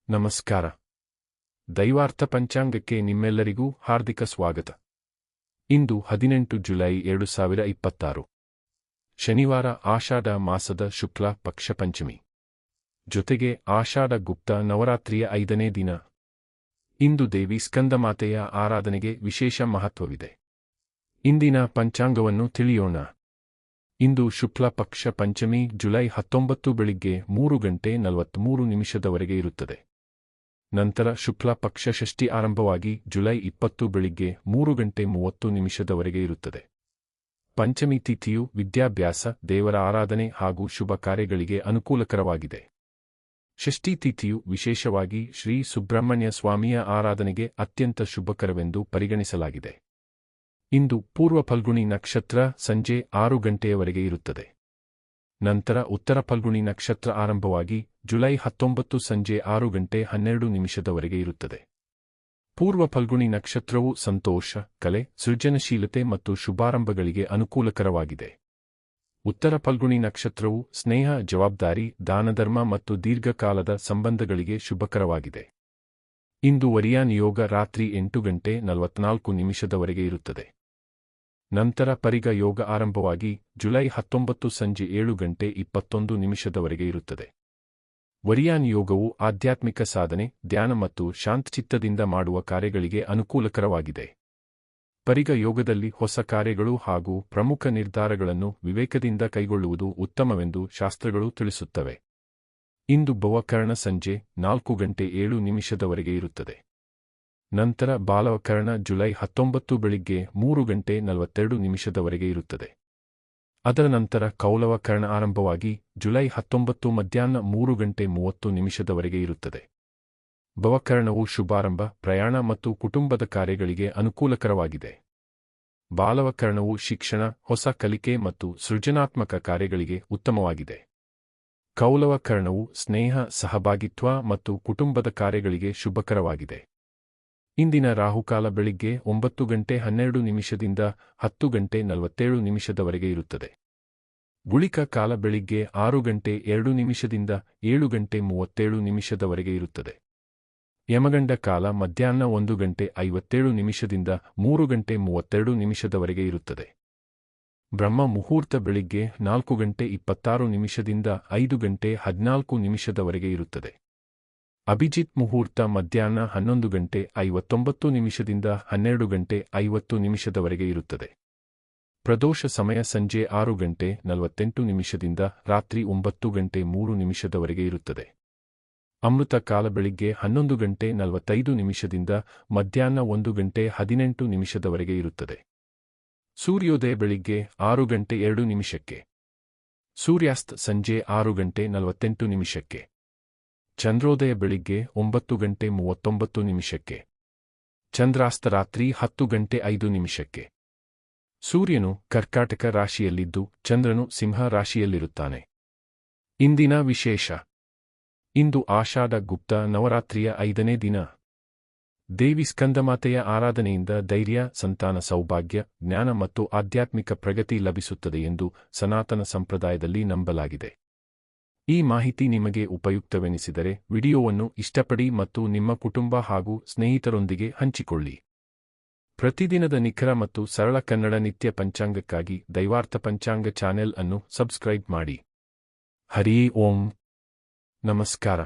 ನಮಸ್ಕಾರ. ದೈವಾರ್ಥ ಪಂಚಾಂಗಕ್ಕೆ ನಿಮ್ಮೆಲ್ಲರಿಗೂ ಹಾರ್ದಿಕ ಸ್ವಾಗತ. ಇಂದು 18 ಜುಲೈ 2026 ಶನಿವಾರ, ಆಷಾಢ ಮಾಸದ ಶುಕ್ಲ ಪಕ್ಷ ಪಂಚಮಿ, ಜೊತೆಗೆ ಆಷಾಢ ಗುಪ್ತ ನವರಾತ್ರಿಯ 5ನೇ ದಿನ. ಇಂದು ದೇವಿ ಸ್ಕಂದಮಾತೆಯ ಆರಾಧನೆಗೆ ವಿಶೇಷ ಮಹತ್ವವಿದೆ. ಇಂದಿನ ಪಂಚಾಂಗವನ್ನು ತಿಳಿಯೋಣ. ಇಂದು ಶುಕ್ಲ ಪಕ್ಷ ಪಂಚಮಿ ಜುಲೈ 19 ಬೆಳಿಗ್ಗೆ 3:43 ಇರುತ್ತದೆ. ನಂತರ ಶುಕ್ಲ ಪಕ್ಷ ಷಷ್ಠಿ ಆರಂಭವಾಗಿ ಜುಲೈ 20 ಬೆಳಿಗ್ಗೆ 3:30 ಇರುತ್ತದೆ. ಪಂಚಮಿ ತಿಥಿಯು ವಿದ್ಯಾಭ್ಯಾಸ, ದೇವರ ಆರಾಧನೆ ಹಾಗೂ ಶುಭ ಕಾರ್ಯಗಳಿಗೆ ಅನುಕೂಲಕರವಾಗಿದೆ. ಷಷ್ಠಿ ತಿಥಿಯು ವಿಶೇಷವಾಗಿ ಶ್ರೀ ಸುಬ್ರಹ್ಮಣ್ಯ ಸ್ವಾಮಿಯ ಆರಾಧನೆಗೆ ಅತ್ಯಂತ ಶುಭಕರವೆಂದು ಪರಿಗಣಿಸಲಾಗಿದೆ. ಇಂದು ಪೂರ್ವ ಫಲ್ಗುಣಿ ನಕ್ಷತ್ರ ಸಂಜೆ 6 ಇರುತ್ತದೆ. ನಂತರ ಉತ್ತರ ಫಲ್ಗುಣಿ ನಕ್ಷತ್ರ ಆರಂಭವಾಗಿ ಜುಲೈ 19 ಸಂಜೆ 6:12 ಇರುತ್ತದೆ. ಪೂರ್ವ ಫಲ್ಗುಣಿ ನಕ್ಷತ್ರವು ಸಂತೋಷ, ಕಲೆ, ಸೃಜನಶೀಲತೆ ಮತ್ತು ಶುಭಾರಂಭಗಳಿಗೆ ಅನುಕೂಲಕರವಾಗಿದೆ. ಉತ್ತರ ಫಲ್ಗುಣಿ ನಕ್ಷತ್ರವು ಸ್ನೇಹ, ಜವಾಬ್ದಾರಿ, ದಾನಧರ್ಮ ಮತ್ತು ದೀರ್ಘಕಾಲದ ಸಂಬಂಧಗಳಿಗೆ ಶುಭಕರವಾಗಿದೆ. ಇಂದು ವರಿಯಾನ್ ಯೋಗ ರಾತ್ರಿ 8:44 ಇರುತ್ತದೆ. ನಂತರ ಪರಿಗ ಯೋಗ ಆರಂಭವಾಗಿ ಜುಲೈ 19 ಸಂಜೆ 7:21 ಇರುತ್ತದೆ. ವರಿಯಾನ್ ಯೋಗವು ಆಧ್ಯಾತ್ಮಿಕ ಸಾಧನೆ, ಧ್ಯಾನ ಮತ್ತು ಶಾಂತಚಿತ್ತದಿಂದ ಮಾಡುವ ಕಾರ್ಯಗಳಿಗೆ ಅನುಕೂಲಕರವಾಗಿದೆ. ಪರಿಗ ಯೋಗದಲ್ಲಿ ಹೊಸ ಕಾರ್ಯಗಳು ಹಾಗೂ ಪ್ರಮುಖ ನಿರ್ಧಾರಗಳನ್ನು ವಿವೇಕದಿಂದ ಕೈಗೊಳ್ಳುವುದು ಉತ್ತಮವೆಂದು ಶಾಸ್ತ್ರಗಳು ತಿಳಿಸುತ್ತವೆ. ಇಂದು ಭವಕರಣ ಸಂಜೆ 4:07 ಇರುತ್ತದೆ. ನಂತರ ಬಾಲವಕರಣ ಜುಲೈ 19 ಬೆಳಿಗ್ಗೆ 3:42 ಇರುತ್ತದೆ. ಅದರ ನಂತರ ಕೌಲವಕರಣ ಆರಂಭವಾಗಿ ಜುಲೈ 19 ಮಧ್ಯಾಹ್ನ 3:30 ಇರುತ್ತದೆ. ಭವಕರಣವು ಶುಭಾರಂಭ, ಪ್ರಯಾಣ ಮತ್ತು ಕುಟುಂಬದ ಕಾರ್ಯಗಳಿಗೆ ಅನುಕೂಲಕರವಾಗಿದೆ. ಬಾಲವಕರಣವು ಶಿಕ್ಷಣ, ಹೊಸ ಕಲಿಕೆ ಮತ್ತು ಸೃಜನಾತ್ಮಕ ಕಾರ್ಯಗಳಿಗೆ ಉತ್ತಮವಾಗಿದೆ. ಕೌಲವಕರಣವು ಸ್ನೇಹ, ಸಹಭಾಗಿತ್ವ ಮತ್ತು ಕುಟುಂಬದ ಕಾರ್ಯಗಳಿಗೆ ಶುಭಕರವಾಗಿದೆ. ಇಂದಿನ ರಾಹುಕಾಲ ಬೆಳಿಗ್ಗೆ 9:12 10:47 ಇರುತ್ತದೆ. ಗುಳಿಕ ಕಾಲ ಬೆಳಿಗ್ಗೆ 6:02 7:37 ಇರುತ್ತದೆ. ಯಮಗಂಡ ಕಾಲ ಮಧ್ಯಾಹ್ನ 1:57 3:32 ಇರುತ್ತದೆ. ಬ್ರಹ್ಮ ಮುಹೂರ್ತ ಬೆಳಿಗ್ಗೆ 4:26 5:14 ಇರುತ್ತದೆ. ಅಭಿಜಿತ್ ಮುಹೂರ್ತ ಮಧ್ಯಾಹ್ನ 11:59 12:50 ಇರುತ್ತದೆ. ಪ್ರದೋಷ ಸಮಯ ಸಂಜೆ 6:48 ರಾತ್ರಿ 9:03 ಇರುತ್ತದೆ. ಅಮೃತ ಕಾಲ ಬೆಳಿಗ್ಗೆ 11:45 ಮಧ್ಯಾಹ್ನ 1:18 ಇರುತ್ತದೆ. ಸೂರ್ಯೋದಯ ಬೆಳಿಗ್ಗೆ 6:02 ಸೂರ್ಯಾಸ್ತ ಸಂಜೆ 6:48 ಚಂದ್ರೋದಯ ಬೆಳಿಗ್ಗೆ 9:39 ಚಂದ್ರಾಸ್ತ ರಾತ್ರಿ 10:05 ಸೂರ್ಯನು ಕರ್ಕಾಟಕ ರಾಶಿಯಲ್ಲಿದ್ದು ಚಂದ್ರನು ಸಿಂಹ ರಾಶಿಯಲ್ಲಿರುತ್ತಾನೆ. ಇಂದಿನ ವಿಶೇಷ. ಇಂದು ಆಷಾಢ ಗುಪ್ತ ನವರಾತ್ರಿಯ 5ನೇ ದಿನ. ದೇವಿ ಸ್ಕಂದಮಾತೆಯ ಆರಾಧನೆಯಿಂದ ಧೈರ್ಯ, ಸಂತಾನ ಸೌಭಾಗ್ಯ, ಜ್ಞಾನ ಮತ್ತು ಆಧ್ಯಾತ್ಮಿಕ ಪ್ರಗತಿ ಲಭಿಸುತ್ತದೆ ಎಂದು ಸನಾತನ ಸಂಪ್ರದಾಯದಲ್ಲಿ ನಂಬಲಾಗಿದೆ. ಈ ಮಾಹಿತಿ ನಿಮಗೆ ಉಪಯುಕ್ತವೆನಿಸಿದರೆ ವಿಡಿಯೋವನ್ನು ಇಷ್ಟಪಡಿ ಮತ್ತು ನಿಮ್ಮ ಕುಟುಂಬ ಹಾಗೂ ಸ್ನೇಹಿತರೊಂದಿಗೆ ಹಂಚಿಕೊಳ್ಳಿ. ಪ್ರತಿದಿನದ ನಿಖರ ಮತ್ತು ಸರಳ ಕನ್ನಡ ನಿತ್ಯ ಪಂಚಾಂಗಕ್ಕಾಗಿ ದೈವಾರ್ಥ ಪಂಚಾಂಗ ಚಾನೆಲ್ ಅನ್ನು ಸಬ್ಸ್ಕ್ರೈಬ್ ಮಾಡಿ. ಹರಿ ಓಂ. ನಮಸ್ಕಾರ.